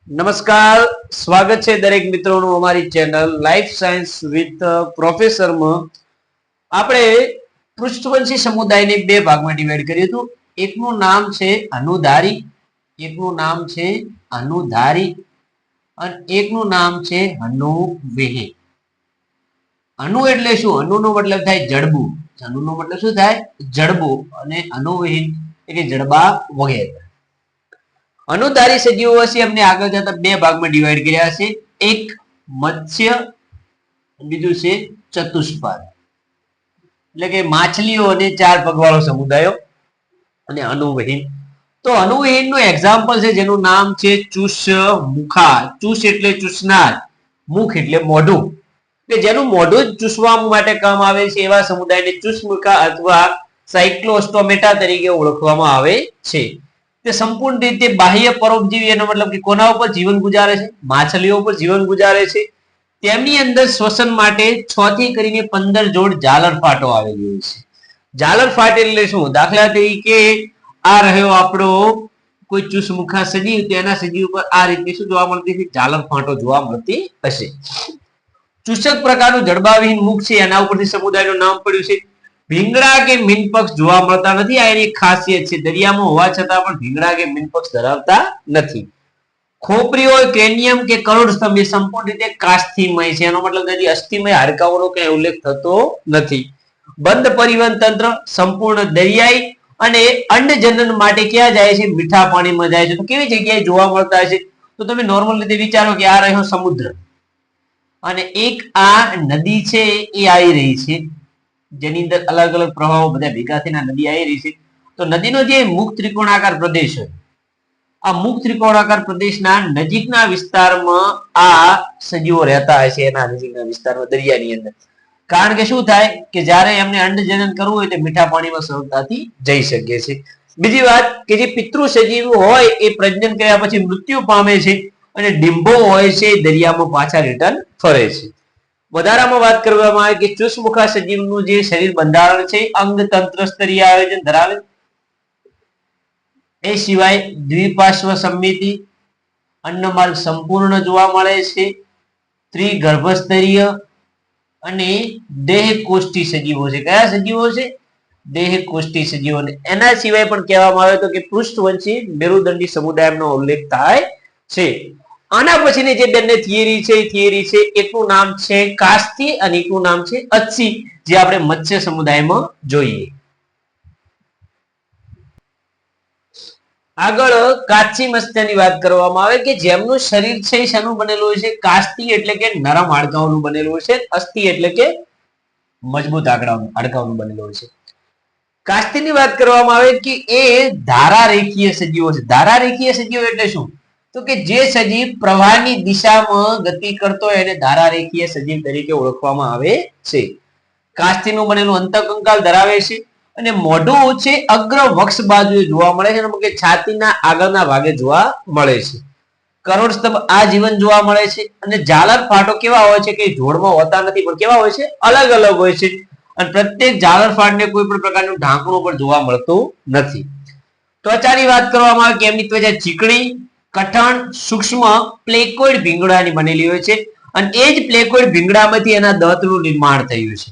નમસ્કાર, સ્વાગત છે દરેક મિત્રોનું અમારી channel life science with professor માં. આપણે પૃષ્ઠવંશી સમુદાયને બે ભાગમાં ડિવાઈડ કર્યું હતું. એકનું નામ છે અનુધારી, એકનું નામ છે અનુધારી અને એકનું નામ છે અનુવિહીન. અનુ એટલે શું? અનુનો મતલબ થાય જડબું. અનુનો મતલબ શું થાય? જડબું. અને અનુવિહીન એટલે જડબા વગેરે. અનુધારી સજીવો છે અમને આગળ જતા બે ભાગમાં ડિવાઈડ કર્યા છે. એક મત્સ્ય, બીજું છે ચતુષ્પાદ, એટલે કે માછલીઓ અને ચાર પગવાળો સમુદાયો. અને અનુવિહીન, તો અનુવિહીન નું એક્ઝામ્પલ છે જેનું નામ છે ચુષ મુખા. ચુષ એટલે ચૂસનાર, મુખ એટલે મોઢું, એટલે જેનું મોઢું જ ચૂસવા માટે કામ આવે છે એવા સમુદાયને ચુષમુખા અથવા સાયક્લોસ્ટોમેટા તરીકે ઓળખવામાં આવે છે. તે સંપૂર્ણ રીતે બાહ્ય પરોપજીવી, એનો મતલબ કે કોના ઉપર જીવન ગુજારે છે? માછલીઓ ઉપર જીવન ગુજારે છે. તેમની અંદર શ્વસન માટે 6 થી કરીને 15 જોડ ઝાલર ફાટો આવેલી હોય છે. ઝાલર ફાટ એટલે શું? દાખલા તરીકે આ રહ્યો આપણો કોઈ ચૂસમુખા સજીવ, તેના સજીવ ઉપર આ રીતે શું જોવા મળતી છે? ઝાલર ફાટો જોવા મળતી હશે. ચૂસક પ્રકારનું જડબાવિહીન મુખ છે, એના ઉપરથી સમુદાયનું નામ પડ્યું છે. ભીંગડા કે મીનપક્ષ જોવા મળતા નથી, આ એની ખાસિયત છે. દરિયામાં હોવા છતાં પણ ભીંગડા કે મીનપક્ષ ધરાવતા નથી. ખોપરી હોય, ક્રેનિયમ કે કરોડસ્તંભ એ સંપૂર્ણ રીતે કાસ્થિમય છે, એનો મતલબ નથી અસ્થિમય હાડકાઓનો કઈ ઉલ્લેખ થતો નથી. બંધ પરિવહન તંત્ર, સંપૂર્ણ દરિયાઈ, અને અંડજનન માટે ક્યાં જાય છે? મીઠા પાણીમાં જાય છે. તો કેવી જગ્યાએ જોવા મળતા છે? તો તમે નોર્મલ રીતે વિચારો કે આ રહ્યો સમુદ્ર અને એક આ નદી છે એ આવી રહી છે, જેની અંદર અલગ અલગ પ્રવાહો બધા ભેગા થઈને નદી આવી રહી છે. તો નદીનો જે મુખ ત્રિકોણાકાર પ્રદેશ હોય, આ મુખ ત્રિકોણાકાર પ્રદેશના નજીકના વિસ્તારમાં આ સજીવો રહેતા હશે, એના નજીકના વિસ્તારમાં દરિયાની અંદર. કારણ કે શું થાય કે જ્યારે એમને અંડજનન કરવું હોય તો મીઠા પાણીમાં સરળતાથી જઈ શકે છે. બીજી વાત કે જે પિતૃ સજીવો હોય એ પ્રજનન કર્યા પછી મૃત્યુ પામે છે, અને ડિંભો હોય છે દરિયામાં પાછા રિટર્ન ફરે છે. વધારામાં વાત કરવામાં આવે કે ચુષમુખા સજીવનું જે શરીર બંધારણ છે અંગતંત્ર સ્તરીય આયોજન ધરાવે. એ સિવાય દ્વિપાર્શ્વ સંમિતિ, અન્નમાર્ગ સંપૂર્ણ જોવા મળે છે, ત્રિગર્ભસ્તરીય અને દેહકોષ્ઠી સજીવો છે. કયા સજીવો છે? દેહકોષ્ઠી સજીવો. એના સિવાય પણ કહેવામાં આવે તો કે પૃષ્ઠવંશી મેરુદંડી સમુદાયનો ઉલ્લેખ થાય છે. આના પછીની જે બંને થિયરી છે, એ થિયરી છે, એકનું નામ છે કાસ્તી અને એકનું નામ છે અચ્છી, જે આપણે મત્સ્ય સમુદાયમાં જોઈએ. આગળ કાચી મત્સ્યની વાત કરવામાં આવે કે જેમનું શરીર છે એ શાનું બનેલું હોય છે? કાસ્તી એટલે કે નરમ હાડકાઓનું બનેલું હોય છે, અસ્થિ એટલે કે મજબૂત હાડકાઓનું બનેલું હોય છે. કાસ્તીની વાત કરવામાં આવે કે એ ધારારેખીય સજીવો છે. ધારારેખીય સજીવો એટલે શું? તો કે જે સજીવ પ્રવાહની દિશામાં ગતિ કરતો હોય એને ધારારેખીય સજીવ તરીકે ઓળખવામાં આવે છે. કાસ્તીનું બનેલું અંતઃકંકાલ ધરાવે છે, અને મોઢું છે અગ્ર વક્ષ બાજુએ જોવા મળે છે, એટલે કે છાતીના આગળના ભાગે જોવા મળે છે. કરોડસ્તંભ આ જીવન જોવા મળે છે. અને ઝાલર ફાટો કેવા હોય છે? કે જોડમાં હોતા નથી, પણ કેવા હોય છે? અલગ અલગ હોય છે. અને પ્રત્યેક ઝાલર ફાટને કોઈ પણ પ્રકારનું ઢાંકણું પણ જોવા મળતું નથી. ત્વચાની વાત કરવામાં આવે કે એમની ત્વચા ચીકણી, કઠણ, સૂક્ષ્મ પ્લેકોઇડ ભીંગડાની બનેલી હોય છે, અને એ જ પ્લેકોઇડ ભીંગડામાંથી એના દાંતનું નિર્માણ થયું છે.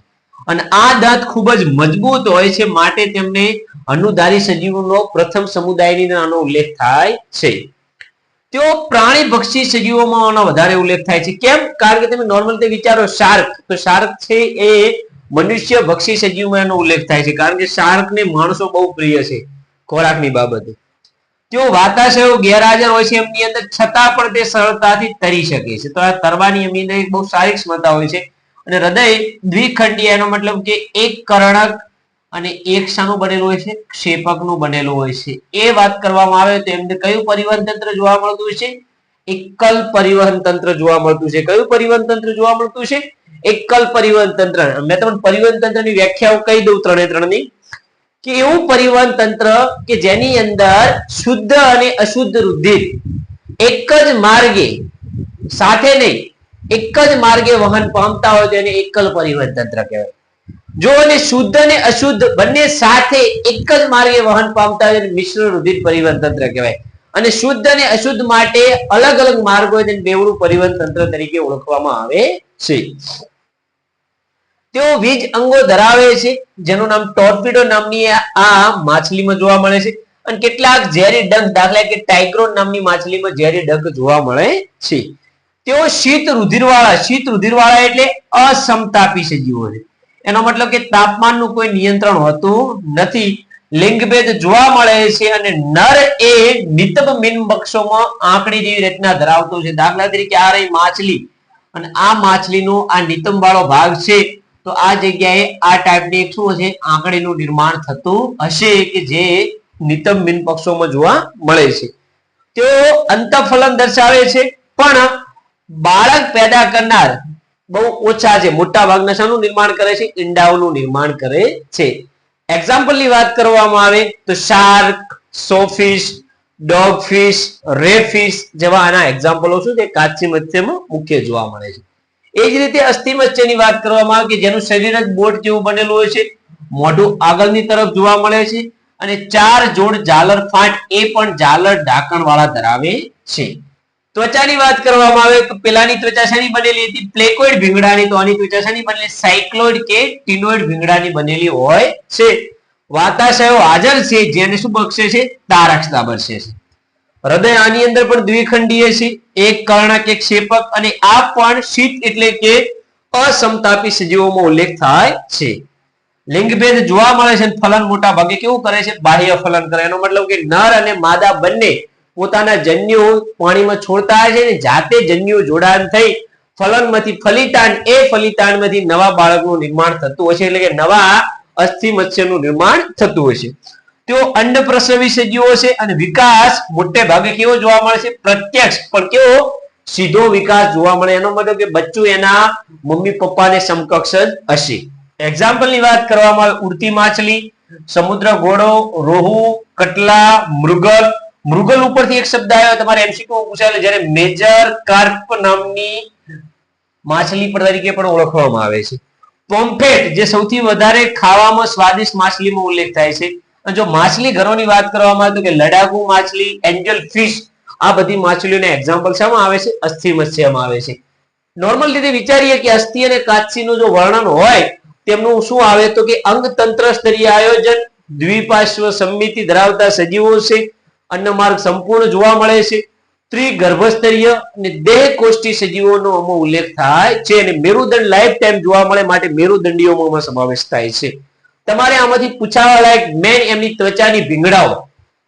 અને આ દાંત ખૂબ જ મજબૂત હોય છે, માટે તેમને અનુધારી સજીવોનો પ્રથમ સમુદાયની આનો ઉલ્લેખ થાય છે. તેઓ પ્રાણી ભક્ષી સજીવોમાં આનો વધારે ઉલ્લેખ થાય છે. કેમ? કારણ કે તમે નોર્મલ રીતે વિચારો શાર્ક, તો શાર્ક છે એ મનુષ્ય ભક્ષી સજીવમાં એનો ઉલ્લેખ થાય છે, કારણ કે શાર્કને માણસો બહુ પ્રિય છે ખોરાકની બાબતે. તેઓ વાતાશયો ગેરહાજર હોય છે એમની અંદર, છતાં પણ તે સરળતાથી તરી શકે છે. તો આ તરવાની એમની અંદર એક બહુ સારી ક્ષમતા હોય છે. અને હૃદય દ્વિખંડીય, એનો મતલબ કે એક કર્ણક અને એક શાનું બનેલું હોય છે? ક્ષેપકનું બનેલું હોય છે. એ વાત કરવામાં આવે તો એમને કયું પરિવહન તંત્ર જોવા મળતું હોય છે? એકલ પરિવહન તંત્ર જોવા મળતું છે. કયું પરિવહન તંત્ર જોવા મળતું છે? એકલ પરિવહન તંત્ર. મેં તમને પરિવહન તંત્રની વ્યાખ્યાઓ કહી દઉં ત્રણે ત્રણની, કે એવું પરિવહન તંત્ર કે જેની અંદર શુદ્ધ અને અશુદ્ધ રુધિર એક જ માર્ગે સાથે નહીં, એક જ માર્ગે વહન પામતા હોય તેને એકલ પરિવહન તંત્ર કહેવાય. જો અને શુદ્ધ અને અશુદ્ધ બંને સાથે એક જ માર્ગે વહન પામતા હોય મિશ્ર રુધિર પરિવહન તંત્ર કહેવાય. અને શુદ્ધ અને અશુદ્ધ માટે અલગ અલગ માર્ગ હોય તેને બેવડું પરિવહન તંત્ર તરીકે ઓળખવામાં આવે છે. તેઓ વીજ અંગો ધરાવે છે જેનું નામ ટોર્પિડો નામની આ માછલીમાં જોવા મળે છે. અને કેટલાક ઝેરી ડંખ દાખલા કે ટાઇગ્રોન નામની માછલીમાં ઝેરી ડંખ જોવા મળે છે. તેઓ શીત રુધિરવાળા એટલે અસમતાપી સજીવો છે. એનો મતલબ કે તાપમાનનું કોઈ નિયંત્રણ હોતું નથી. લિંગભેદ જોવા મળે છે અને નર એ નિતંબ મીનબક્ષોમાં આંકડી જેવી રચના ધરાવતો છે. દાખલા તરીકે આ રહી માછલી અને આ માછલીનો આ નિતંબ વાળો ભાગ છે, તો આ જગ્યાએ આ ટાઈપની એક શું હશે આંકડીનું નિર્માણ થતું હશે કે જે નિતંબ મીનપક્ષોમાં જોવા મળે છે. તેઓ અંતઃફલન દર્શાવે છે પણ બાળક પેદા કરનાર બહુ ઓછા છે. મોટા ભાગના શાનું નિર્માણ કરે છે? ઈંડાઓનું નિર્માણ કરે છે. એક્ઝામ્પલ ની વાત કરવામાં આવે તો શાર્ક, સોફિશ, ડોગફિશ, રેફિશ જેવા આના એક્ઝામ્પલો શું છે કાચી મત્સ્યમાં મુખ્ય જોવા મળે છે. એ જ રીતે અસ્થિ મત્સ્યની વાત કરવામાં આવે કે જેનું શરીર જ બોટ જેવું બનેલું હોય છે, મોઢું આગળની તરફ જોવા મળે છે અને 4 જોડ ઝાલર ફાંટ એ પણ ઝાલર ઢાંકણ વાળા ધરાવે છે. ત્વચાની વાત કરવામાં આવે તો પેલાની ત્વચા શેની બનેલી હતી? પ્લેકોઇડ ભીંગડાની. તો આની ત્વચા શેની બનેલી? સાયક્લોઇડ કે ટીનોઇડ ભીંગડાની બનેલી હોય છે. વાતાશયો હાજર છે જેને શું બક્ષે છે? તારકતા બક્ષે છે. હૃદય આની અંદર પણ દ્વિખંડીય છે, એક કર્ણક એક ક્ષેપક, અને આ પણ શીત એટલે કે અસમતાપી સજીવોમાં ઉલ્લેખ થાય છે. લિંગભેદ જોવા મળે છે. ફલન મોટા ભાગે કેવું કરે છે? બાહ્ય ફલન કરે. એનો મતલબ કે નર અને માદા બંને પોતાના જન્યુ પાણીમાં છોડતા હોય છે અને જાતે જન્યુ જોડાણ થઈ ફલનમાંથી ફલિતાંડ, એ ફલિતાંડમાંથી નવા બાળકનું નિર્માણ થતું હોય છે, એટલે કે નવા અસ્થિ મત્સ્યનું નિર્માણ થતું હોય છે. તેઓ અંડ પ્રસવી સજીવો છે અને વિકાસ મોટે ભાગે કેવો જોવા મળે છે? પ્રત્યક્ષ પણ કેવો? સીધો વિકાસ જોવા મળે. એનો મતલબ કે બચ્ચું એના મમ્મી પપ્પાને સમકક્ષ જ હશે. એક્ઝામ્પલ ની વાત કરવામાં આવે ઉડતી માછલી, સમુદ્ર ઘોડો, રોહુ, કટલા, મૃગલ. મૃગલ ઉપરથી એક શબ્દ આવ્યો તમારે એમસીક્યુ પૂછાયેલો, જ્યારે મેજર કાર્પ નામની માછલી તરીકે પણ ઓળખવામાં આવે છે. પોમ્ફેટ જે સૌથી વધારે ખાવામાં સ્વાદિષ્ટ માછલીમાં ઉલ્લેખ થાય છે. અને જો માછલી ઘરોની વાત કરવામાં આવે તો કે લડાકુ માછલી, એન્જલ ફિશ, આ બધી માછલીઓના એક્ઝામ્પલ શામાં આવે છે? અસ્થિ મત્સ્યમાં આવે છે. નોર્મલ રીતે વિચારીએ કે અસ્થિ અને કાચસીનું જો વર્ણન હોય તેમનું શું આવે તો કે અંગતંત્ર સ્તરીય આયોજન, દ્વિપાર્શ્વ સંમિતિ ધરાવતા સજીવો છે, અન્નમાર્ગ સંપૂર્ણ જોવા મળે છે, ત્રિગર્ભસ્તરીય અને દેહકોષ્ઠી સજીવોનો આમાં ઉલ્લેખ થાય છે, અને મેરુદંડ લાઈફ ટાઈમ જોવા મળે માટે મેરુદંડીઓમાં સમાવેશ થાય છે. તમારે આમાંથી પૂછાવા લાયક મેન એમની ત્વચાની ભીંગડાઓ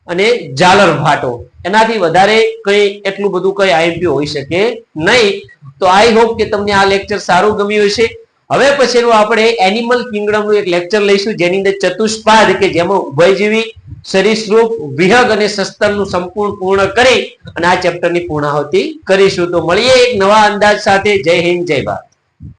અને ઝાલર ફાટો, એનાથી વધારે કઈ એટલું બધું કઈ આઈએમપી હોઈ શકે નહીં. તો આઈ હોપ કે તમને આ લેક્ચર સારું ગમ્યું હશે. હવે પછીનું આપણે એનિમલ કિંગડમનું એક લેક્ચર લઈશું જેની અંદર ચતુષ્પાદ કે જેમાં ઉભયજીવી, સરીસૃપ, વિહંગ અને સસ્તનનું સંપૂર્ણ પૂર્ણ કરી અને આ ચેપ્ટરની પૂર્ણાહુતિ કરીશું. તો મળીએ એક નવા અંદાજ સાથે. જય હિન્દ, જય ભારત.